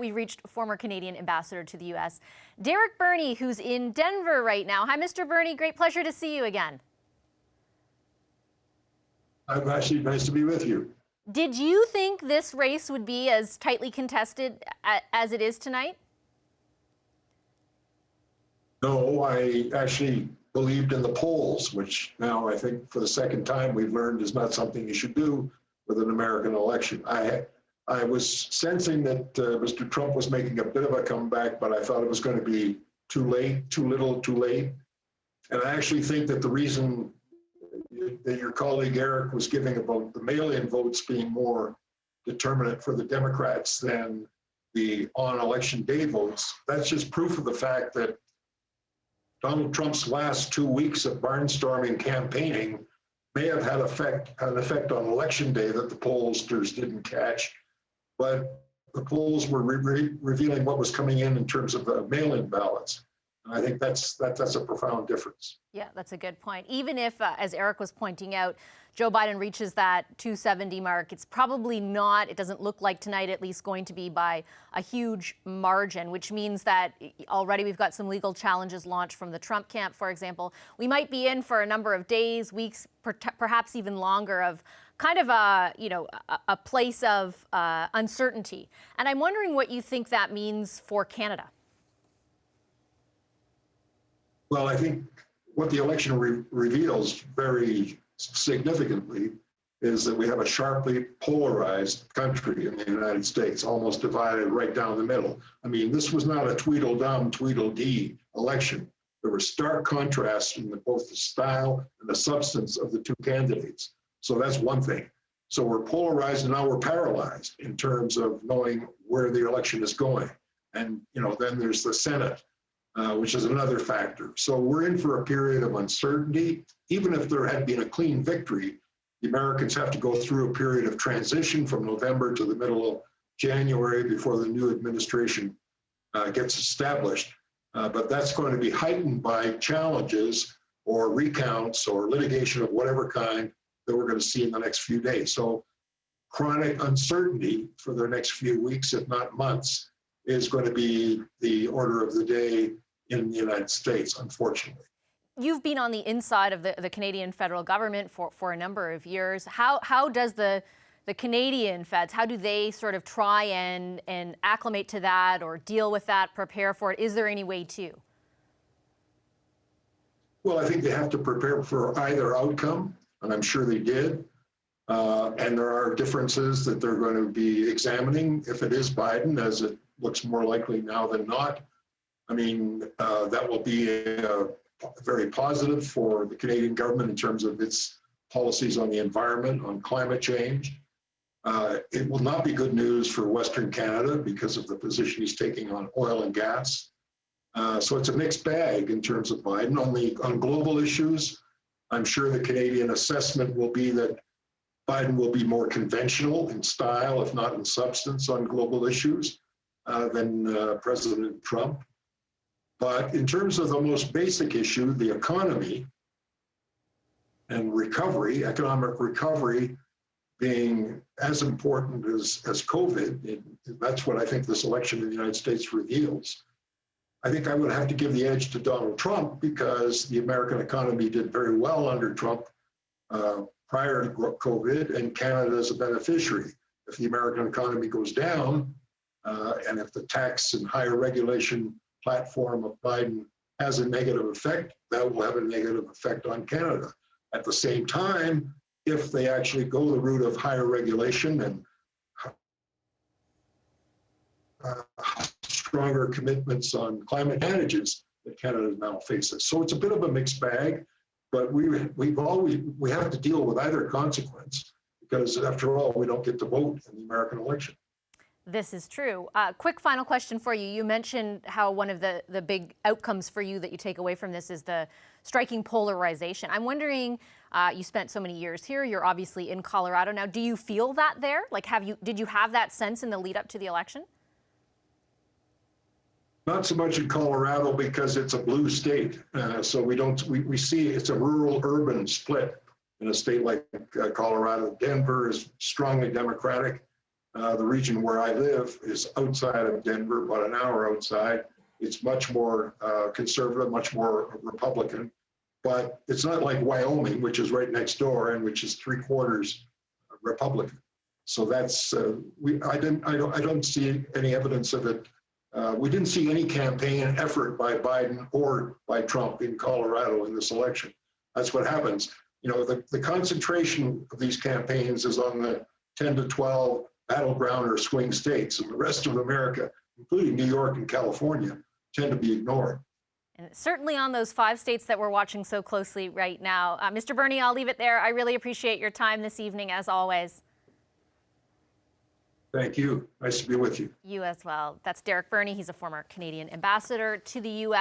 We reached former Canadian ambassador to the U.S., Derek Burney, who's in Denver right now. Hi, Mr. Burney. Great pleasure to see you again. I'm actually nice to be with you. Did you think this race would be as tightly contested as it is tonight? No, I actually believed in the polls, which now I think for the second time we've learned is not something you should do with an American election. I was sensing that Mr. Trump was making a bit of a comeback, but I thought it was going to be too late, too little, too late. And I actually think that the reason that your colleague Eric was giving about the mail-in votes being more determinant for the Democrats than the on-election day votes, that's just proof of the fact that Donald Trump's last 2 weeks of barnstorming campaigning may have had an effect on election day that the pollsters didn't catch. But the polls were revealing what was coming in terms of the mail-in ballots. And I think that's a profound difference. Yeah, that's a good point. Even if, as Eric was pointing out, Joe Biden reaches that 270 mark, it's probably not, it doesn't look like tonight at least, going to be by a huge margin, which means that already we've got some legal challenges launched from the Trump camp, for example. We might be in for a number of days, weeks, perhaps even longer of kind of a place of uncertainty. And I'm wondering what you think that means for Canada. Well, I think what the election reveals very significantly is that we have a sharply polarized country in the United States, almost divided right down the middle. I mean, this was not a Tweedledum, Tweedledee election. There were stark contrasts in both the style and the substance of the two candidates. So that's one thing. So we're polarized and now we're paralyzed in terms of knowing where the election is going. And, then there's the Senate, which is another factor. So we're in for a period of uncertainty. Even if there had been a clean victory, the Americans have to go through a period of transition from November to the middle of January before the new administration gets established. But that's going to be heightened by challenges or recounts or litigation of whatever kind that we're going to see in the next few days. So chronic uncertainty for the next few weeks, if not months, is going to be the order of the day in the United States, unfortunately. You've been on the inside of the Canadian federal government for a number of years. How does the Canadian feds, how do they sort of try and acclimate to that or deal with that, prepare for it? Is there any way to? Well, I think they have to prepare for either outcome, and I'm sure they did. And there are differences that they're going to be examining if it is Biden, as it looks more likely now than not. I mean, that will be very positive for the Canadian government in terms of its policies on the environment, on climate change. It will not be good news for Western Canada because of the position he's taking on oil and gas. So it's a mixed bag in terms of Biden. On global issues, I'm sure the Canadian assessment will be that Biden will be more conventional in style, if not in substance, on global issues than President Trump. But in terms of the most basic issue, the economy and recovery, economic recovery being as important as COVID, that's what I think this election in the United States reveals. I think I would have to give the edge to Donald Trump because the American economy did very well under Trump prior to COVID, and Canada is a beneficiary. If the American economy goes down, and if the tax and higher regulation platform of Biden has a negative effect, that will have a negative effect on Canada. At the same time, if they actually go the route of higher regulation and stronger commitments on climate advantages that Canada now faces. So it's a bit of a mixed bag, but we have to deal with either consequence because after all, we don't get to vote in the American election. This is true. Quick final question for you. You mentioned how one of the big outcomes for you that you take away from this is the striking polarization. I'm wondering, you spent so many years here, you're obviously in Colorado now. Do you feel that there? Like, did you have that sense in the lead up to the election? Not so much in Colorado because it's a blue state. So we see it's a rural-urban split in a state like Colorado. Denver is strongly Democratic. The region where I live is outside of Denver, about an hour outside. It's much more conservative, much more Republican, but it's not like Wyoming, which is right next door and which is 3/4 Republican. So that's I don't see any evidence of it. We didn't see any campaign effort by Biden or by Trump in Colorado in this election. That's what happens. You know, the concentration of these campaigns is on the 10 to 12 battleground or swing states, and the rest of America, including New York and California, tend to be ignored. And certainly on those 5 states that we're watching so closely right now. Mr. Burney, I'll leave it there. I really appreciate your time this evening, as always. Thank you. Nice to be with you. You as well. That's Derek Burney. He's a former Canadian ambassador to the U.S.